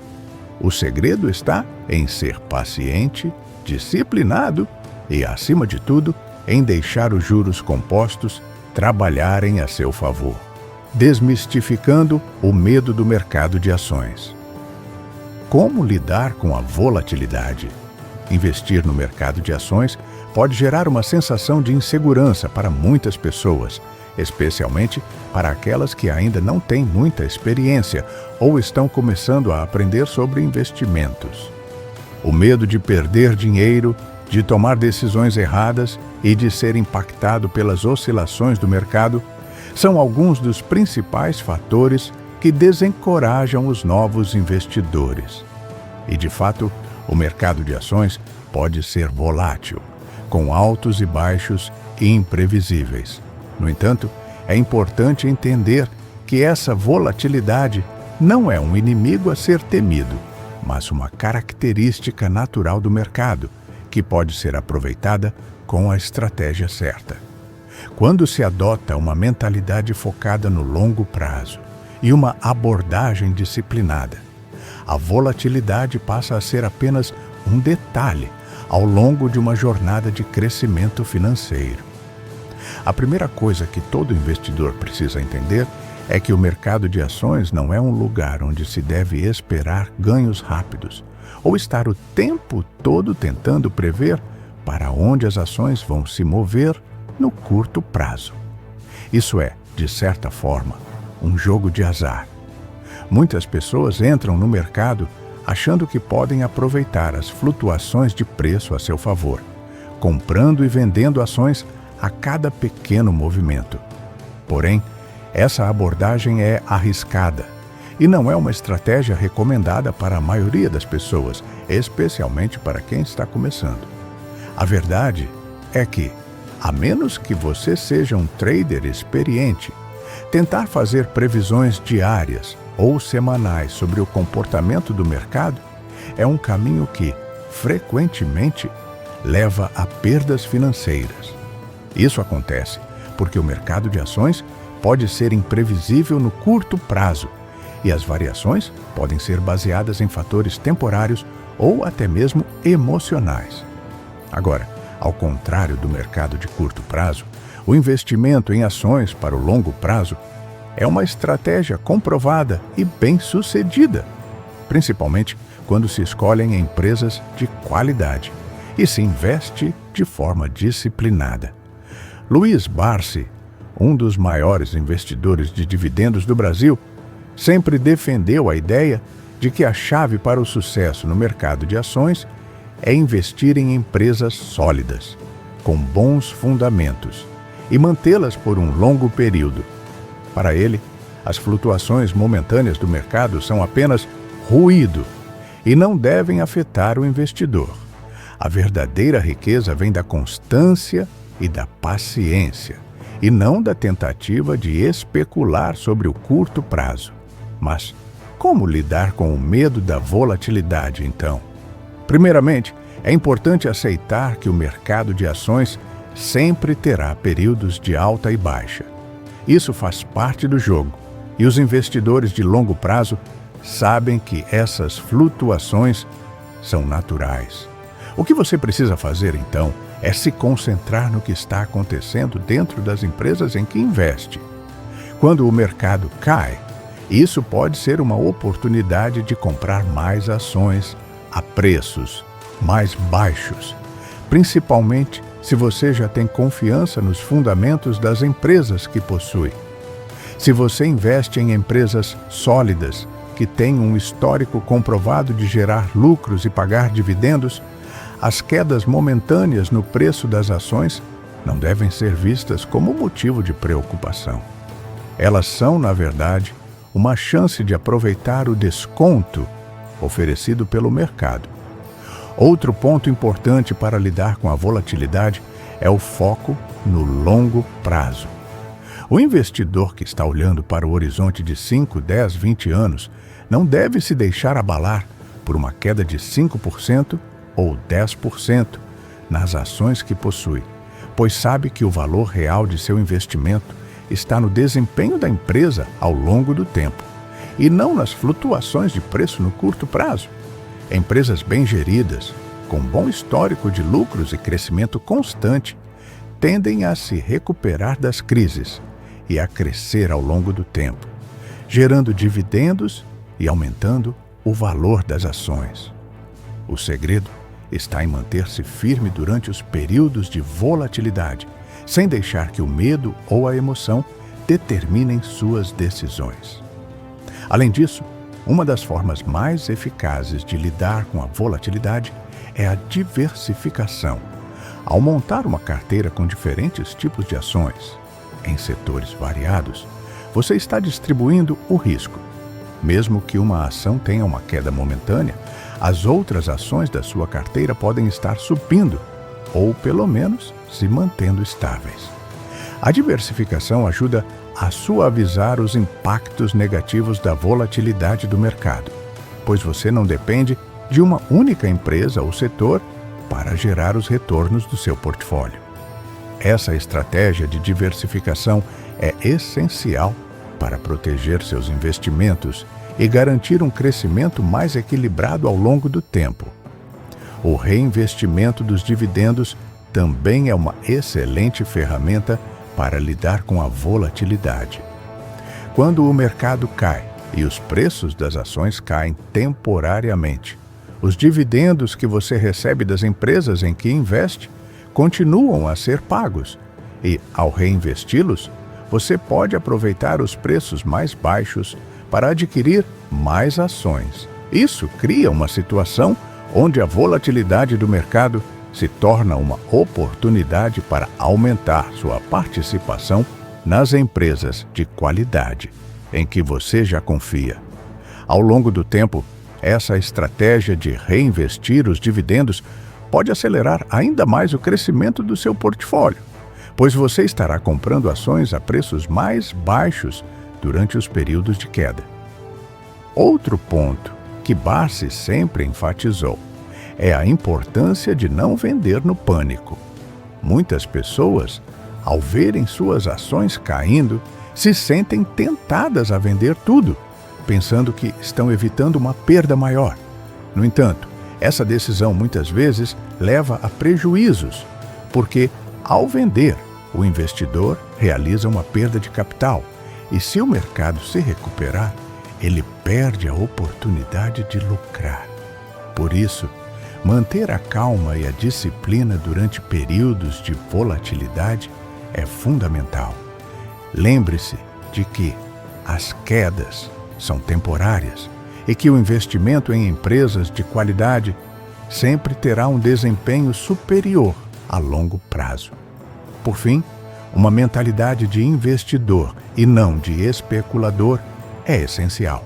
O segredo está em ser paciente, disciplinado e, acima de tudo, em deixar os juros compostos trabalharem a seu favor. Desmistificando o medo do mercado de ações. Como lidar com a volatilidade? Investir no mercado de ações pode gerar uma sensação de insegurança para muitas pessoas, especialmente para aquelas que ainda não têm muita experiência ou estão começando a aprender sobre investimentos. O medo de perder dinheiro, de tomar decisões erradas e de ser impactado pelas oscilações do mercado são alguns dos principais fatores que desencorajam os novos investidores. E, de fato, o mercado de ações pode ser volátil, com altos e baixos imprevisíveis. No entanto, é importante entender que essa volatilidade não é um inimigo a ser temido, mas uma característica natural do mercado, que pode ser aproveitada com a estratégia certa. Quando se adota uma mentalidade focada no longo prazo e uma abordagem disciplinada, a volatilidade passa a ser apenas um detalhe ao longo de uma jornada de crescimento financeiro. A primeira coisa que todo investidor precisa entender é que o mercado de ações não é um lugar onde se deve esperar ganhos rápidos ou estar o tempo todo tentando prever para onde as ações vão se mover no curto prazo. Isso é, de certa forma, um jogo de azar. Muitas pessoas entram no mercado achando que podem aproveitar as flutuações de preço a seu favor, comprando e vendendo ações a cada pequeno movimento. Porém, essa abordagem é arriscada e não é uma estratégia recomendada para a maioria das pessoas, especialmente para quem está começando. A verdade é que, a menos que você seja um trader experiente, tentar fazer previsões diárias ou semanais sobre o comportamento do mercado é um caminho que, frequentemente, leva a perdas financeiras. Isso acontece porque o mercado de ações pode ser imprevisível no curto prazo e as variações podem ser baseadas em fatores temporários ou até mesmo emocionais. Agora, ao contrário do mercado de curto prazo, o investimento em ações para o longo prazo é uma estratégia comprovada e bem-sucedida, principalmente quando se escolhem empresas de qualidade e se investe de forma disciplinada. Luiz Barsi, um dos maiores investidores de dividendos do Brasil, sempre defendeu a ideia de que a chave para o sucesso no mercado de ações é investir em empresas sólidas, com bons fundamentos, e mantê-las por um longo período. Para ele, as flutuações momentâneas do mercado são apenas ruído e não devem afetar o investidor. A verdadeira riqueza vem da constância e da paciência, e não da tentativa de especular sobre o curto prazo. Mas como lidar com o medo da volatilidade, então? Primeiramente, é importante aceitar que o mercado de ações sempre terá períodos de alta e baixa. Isso faz parte do jogo, e os investidores de longo prazo sabem que essas flutuações são naturais. O que você precisa fazer, então, é se concentrar no que está acontecendo dentro das empresas em que investe. Quando o mercado cai, isso pode ser uma oportunidade de comprar mais ações a preços mais baixos, principalmente se você já tem confiança nos fundamentos das empresas que possui. Se você investe em empresas sólidas, que têm um histórico comprovado de gerar lucros e pagar dividendos, as quedas momentâneas no preço das ações não devem ser vistas como motivo de preocupação. Elas são, na verdade, uma chance de aproveitar o desconto oferecido pelo mercado. Outro ponto importante para lidar com a volatilidade é o foco no longo prazo. O investidor que está olhando para o horizonte de 5, 10, 20 anos não deve se deixar abalar por uma queda de 5% ou 10% nas ações que possui, pois sabe que o valor real de seu investimento está no desempenho da empresa ao longo do tempo, e não nas flutuações de preço no curto prazo. Empresas bem geridas, com bom histórico de lucros e crescimento constante, tendem a se recuperar das crises e a crescer ao longo do tempo, gerando dividendos e aumentando o valor das ações. O segredo está em manter-se firme durante os períodos de volatilidade, sem deixar que o medo ou a emoção determinem suas decisões. Além disso, uma das formas mais eficazes de lidar com a volatilidade é a diversificação. Ao montar uma carteira com diferentes tipos de ações, em setores variados, você está distribuindo o risco. Mesmo que uma ação tenha uma queda momentânea, as outras ações da sua carteira podem estar subindo, ou pelo menos se mantendo estáveis. A diversificação ajuda a suavizar os impactos negativos da volatilidade do mercado, pois você não depende de uma única empresa ou setor para gerar os retornos do seu portfólio. Essa estratégia de diversificação é essencial para proteger seus investimentos e garantir um crescimento mais equilibrado ao longo do tempo. O reinvestimento dos dividendos também é uma excelente ferramenta para lidar com a volatilidade. Quando o mercado cai e os preços das ações caem temporariamente, os dividendos que você recebe das empresas em que investe continuam a ser pagos e, ao reinvesti-los, você pode aproveitar os preços mais baixos para adquirir mais ações. Isso cria uma situação onde a volatilidade do mercado se torna uma oportunidade para aumentar sua participação nas empresas de qualidade em que você já confia. Ao longo do tempo, essa estratégia de reinvestir os dividendos pode acelerar ainda mais o crescimento do seu portfólio, pois você estará comprando ações a preços mais baixos durante os períodos de queda. Outro ponto que Barsi sempre enfatizou é a importância de não vender no pânico. Muitas pessoas, ao verem suas ações caindo, se sentem tentadas a vender tudo, pensando que estão evitando uma perda maior. No entanto, essa decisão muitas vezes leva a prejuízos, porque, ao vender, o investidor realiza uma perda de capital E se o mercado se recuperar, ele perde a oportunidade de lucrar. Por isso, manter a calma e a disciplina durante períodos de volatilidade é fundamental. Lembre-se de que as quedas são temporárias e que o investimento em empresas de qualidade sempre terá um desempenho superior a longo prazo. Por fim, uma mentalidade de investidor e não de especulador é essencial.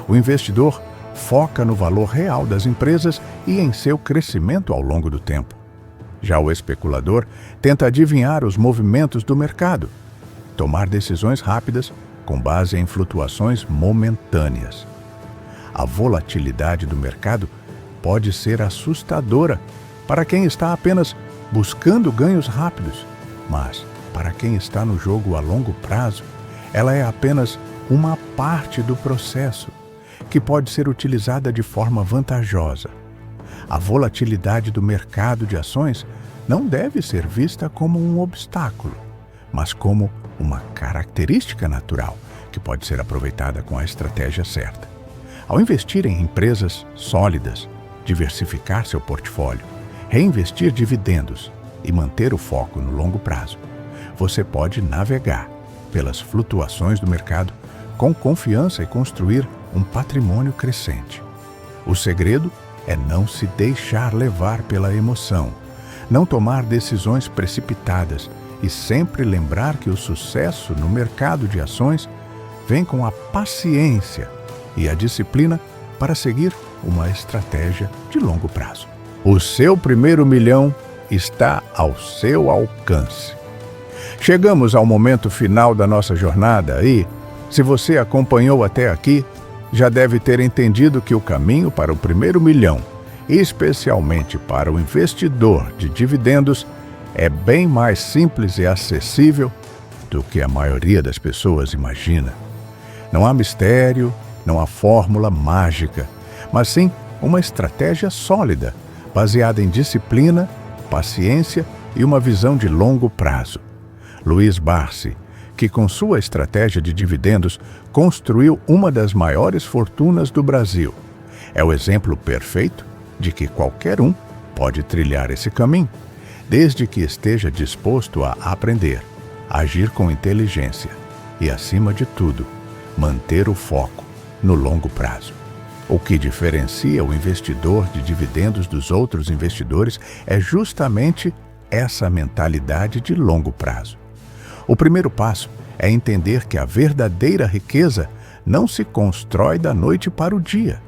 O investidor foca no valor real das empresas e em seu crescimento ao longo do tempo. Já o especulador tenta adivinhar os movimentos do mercado, tomar decisões rápidas com base em flutuações momentâneas. A volatilidade do mercado pode ser assustadora para quem está apenas buscando ganhos rápidos, mas para quem está no jogo a longo prazo, ela é apenas uma parte do processo que pode ser utilizada de forma vantajosa. A volatilidade do mercado de ações não deve ser vista como um obstáculo, mas como uma característica natural que pode ser aproveitada com a estratégia certa. Ao investir em empresas sólidas, diversificar seu portfólio, reinvestir dividendos e manter o foco no longo prazo, você pode navegar pelas flutuações do mercado com confiança e construir um patrimônio crescente. O segredo é não se deixar levar pela emoção, não tomar decisões precipitadas e sempre lembrar que o sucesso no mercado de ações vem com a paciência e a disciplina para seguir uma estratégia de longo prazo. O seu primeiro milhão está ao seu alcance. Chegamos ao momento final da nossa jornada e, se você acompanhou até aqui, já deve ter entendido que o caminho para o primeiro milhão, especialmente para o investidor de dividendos, é bem mais simples e acessível do que a maioria das pessoas imagina. Não há mistério, não há fórmula mágica, mas sim uma estratégia sólida, baseada em disciplina, paciência e uma visão de longo prazo. Luiz Barsi, que com sua estratégia de dividendos construiu uma das maiores fortunas do Brasil, é o exemplo perfeito de que qualquer um pode trilhar esse caminho, desde que esteja disposto a aprender, agir com inteligência e, acima de tudo, manter o foco no longo prazo. O que diferencia o investidor de dividendos dos outros investidores é justamente essa mentalidade de longo prazo. O primeiro passo é entender que a verdadeira riqueza não se constrói da noite para o dia.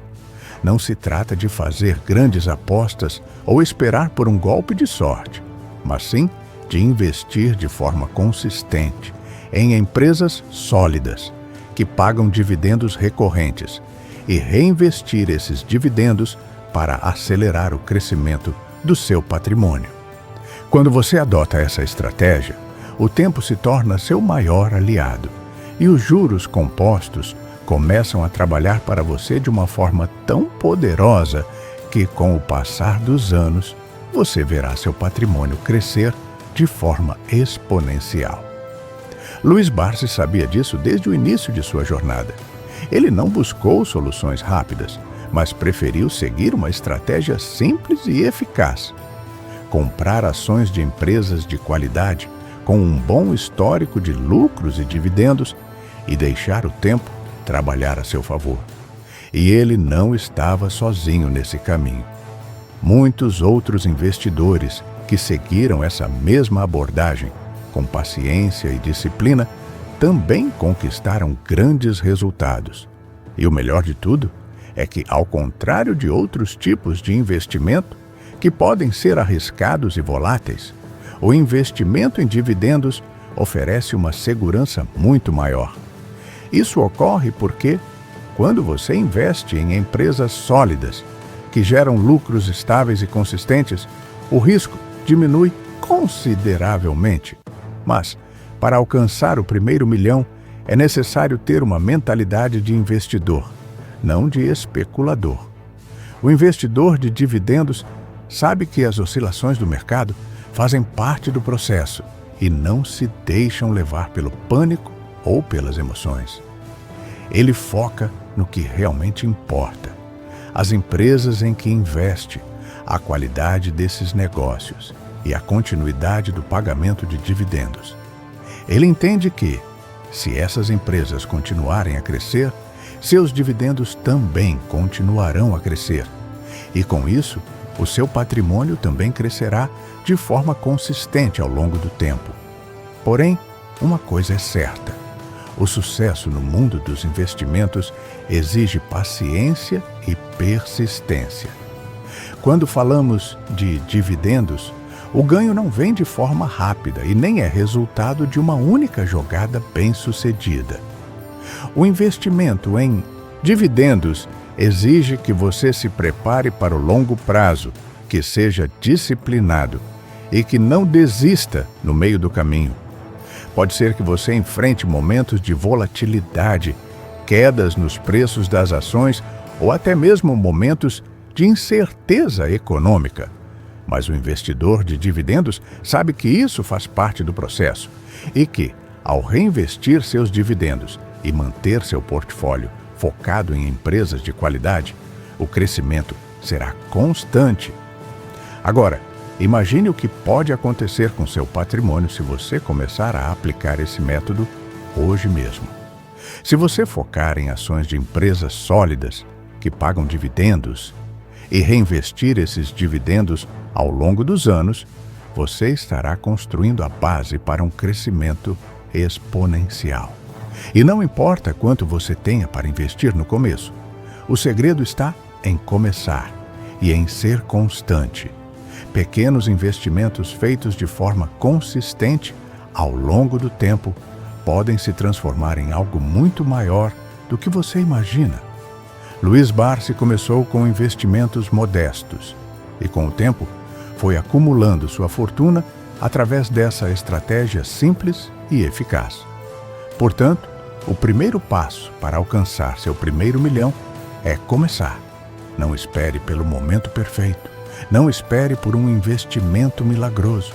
Não se trata de fazer grandes apostas ou esperar por um golpe de sorte, mas sim de investir de forma consistente em empresas sólidas, que pagam dividendos recorrentes, e reinvestir esses dividendos para acelerar o crescimento do seu patrimônio. Quando você adota essa estratégia, o tempo se torna seu maior aliado e os juros compostos começam a trabalhar para você de uma forma tão poderosa que, com o passar dos anos, você verá seu patrimônio crescer de forma exponencial. Luiz Barsi sabia disso desde o início de sua jornada. Ele não buscou soluções rápidas, mas preferiu seguir uma estratégia simples e eficaz. Comprar ações de empresas de qualidade, com um bom histórico de lucros e dividendos, e deixar o tempo trabalhar a seu favor. E ele não estava sozinho nesse caminho. Muitos outros investidores que seguiram essa mesma abordagem, com paciência e disciplina, também conquistaram grandes resultados. E o melhor de tudo é que, ao contrário de outros tipos de investimento, que podem ser arriscados e voláteis, o investimento em dividendos oferece uma segurança muito maior. Isso ocorre porque, quando você investe em empresas sólidas, que geram lucros estáveis e consistentes, o risco diminui consideravelmente. Mas, para alcançar o primeiro milhão, é necessário ter uma mentalidade de investidor, não de especulador. O investidor de dividendos sabe que as oscilações do mercado fazem parte do processo e não se deixam levar pelo pânico ou pelas emoções. Ele foca no que realmente importa: as empresas em que investe, a qualidade desses negócios e a continuidade do pagamento de dividendos. Ele entende que, se essas empresas continuarem a crescer, seus dividendos também continuarão a crescer. E com isso, o seu patrimônio também crescerá de forma consistente ao longo do tempo. Porém, uma coisa é certa: o sucesso no mundo dos investimentos exige paciência e persistência. Quando falamos de dividendos, o ganho não vem de forma rápida e nem é resultado de uma única jogada bem-sucedida. O investimento em dividendos exige que você se prepare para o longo prazo, que seja disciplinado e que não desista no meio do caminho. Pode ser que você enfrente momentos de volatilidade, quedas nos preços das ações ou até mesmo momentos de incerteza econômica. Mas o investidor de dividendos sabe que isso faz parte do processo e que, ao reinvestir seus dividendos e manter seu portfólio focado em empresas de qualidade, o crescimento será constante. Agora, imagine o que pode acontecer com seu patrimônio se você começar a aplicar esse método hoje mesmo. Se você focar em ações de empresas sólidas que pagam dividendos e reinvestir esses dividendos ao longo dos anos, você estará construindo a base para um crescimento exponencial. E não importa quanto você tenha para investir no começo, o segredo está em começar e em ser constante. Pequenos investimentos feitos de forma consistente ao longo do tempo podem se transformar em algo muito maior do que você imagina. Luiz Barsi começou com investimentos modestos e, com o tempo, foi acumulando sua fortuna através dessa estratégia simples e eficaz. Portanto, o primeiro passo para alcançar seu primeiro milhão é começar. Não espere pelo momento perfeito. Não espere por um investimento milagroso.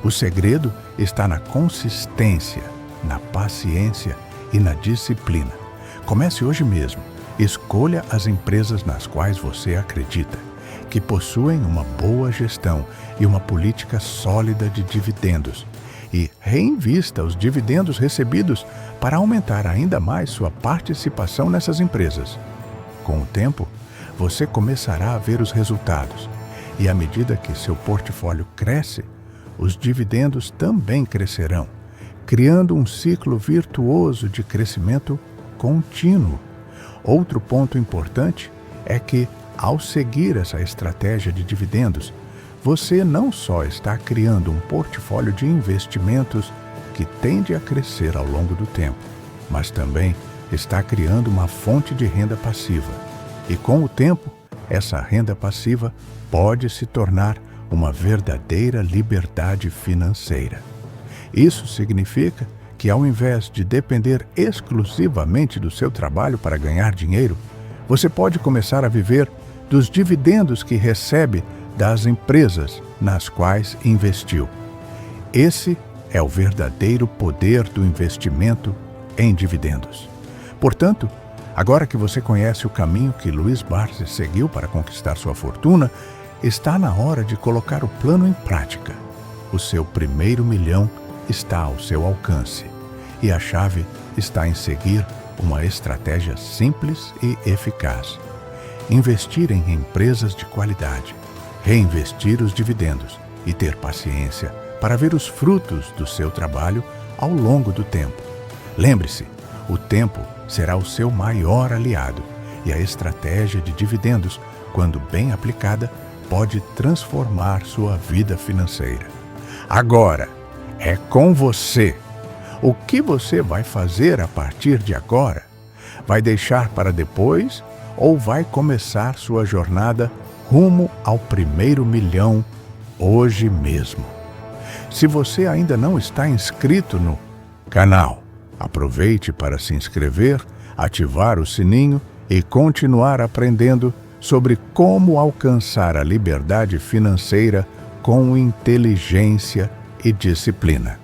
O segredo está na consistência, na paciência e na disciplina. Comece hoje mesmo. Escolha as empresas nas quais você acredita, que possuem uma boa gestão e uma política sólida de dividendos, e reinvista os dividendos recebidos para aumentar ainda mais sua participação nessas empresas. Com o tempo, você começará a ver os resultados, e à medida que seu portfólio cresce, os dividendos também crescerão, criando um ciclo virtuoso de crescimento contínuo. Outro ponto importante é que, ao seguir essa estratégia de dividendos, você não só está criando um portfólio de investimentos que tende a crescer ao longo do tempo, mas também está criando uma fonte de renda passiva. E com o tempo, essa renda passiva pode se tornar uma verdadeira liberdade financeira. Isso significa que, ao invés de depender exclusivamente do seu trabalho para ganhar dinheiro, você pode começar a viver dos dividendos que recebe das empresas nas quais investiu. Esse é o verdadeiro poder do investimento em dividendos. Portanto, agora que você conhece o caminho que Luiz Barsi seguiu para conquistar sua fortuna, está na hora de colocar o plano em prática. O seu primeiro milhão está ao seu alcance, e a chave está em seguir uma estratégia simples e eficaz. Investir em empresas de qualidade, reinvestir os dividendos e ter paciência para ver os frutos do seu trabalho ao longo do tempo. Lembre-se, o tempo será o seu maior aliado, e a estratégia de dividendos, quando bem aplicada, pode transformar sua vida financeira. Agora, é com você. O que você vai fazer a partir de agora? Vai deixar para depois ou vai começar sua jornada rumo ao primeiro milhão hoje mesmo? Se você ainda não está inscrito no canal, aproveite para se inscrever, ativar o sininho e continuar aprendendo sobre como alcançar a liberdade financeira com inteligência e disciplina.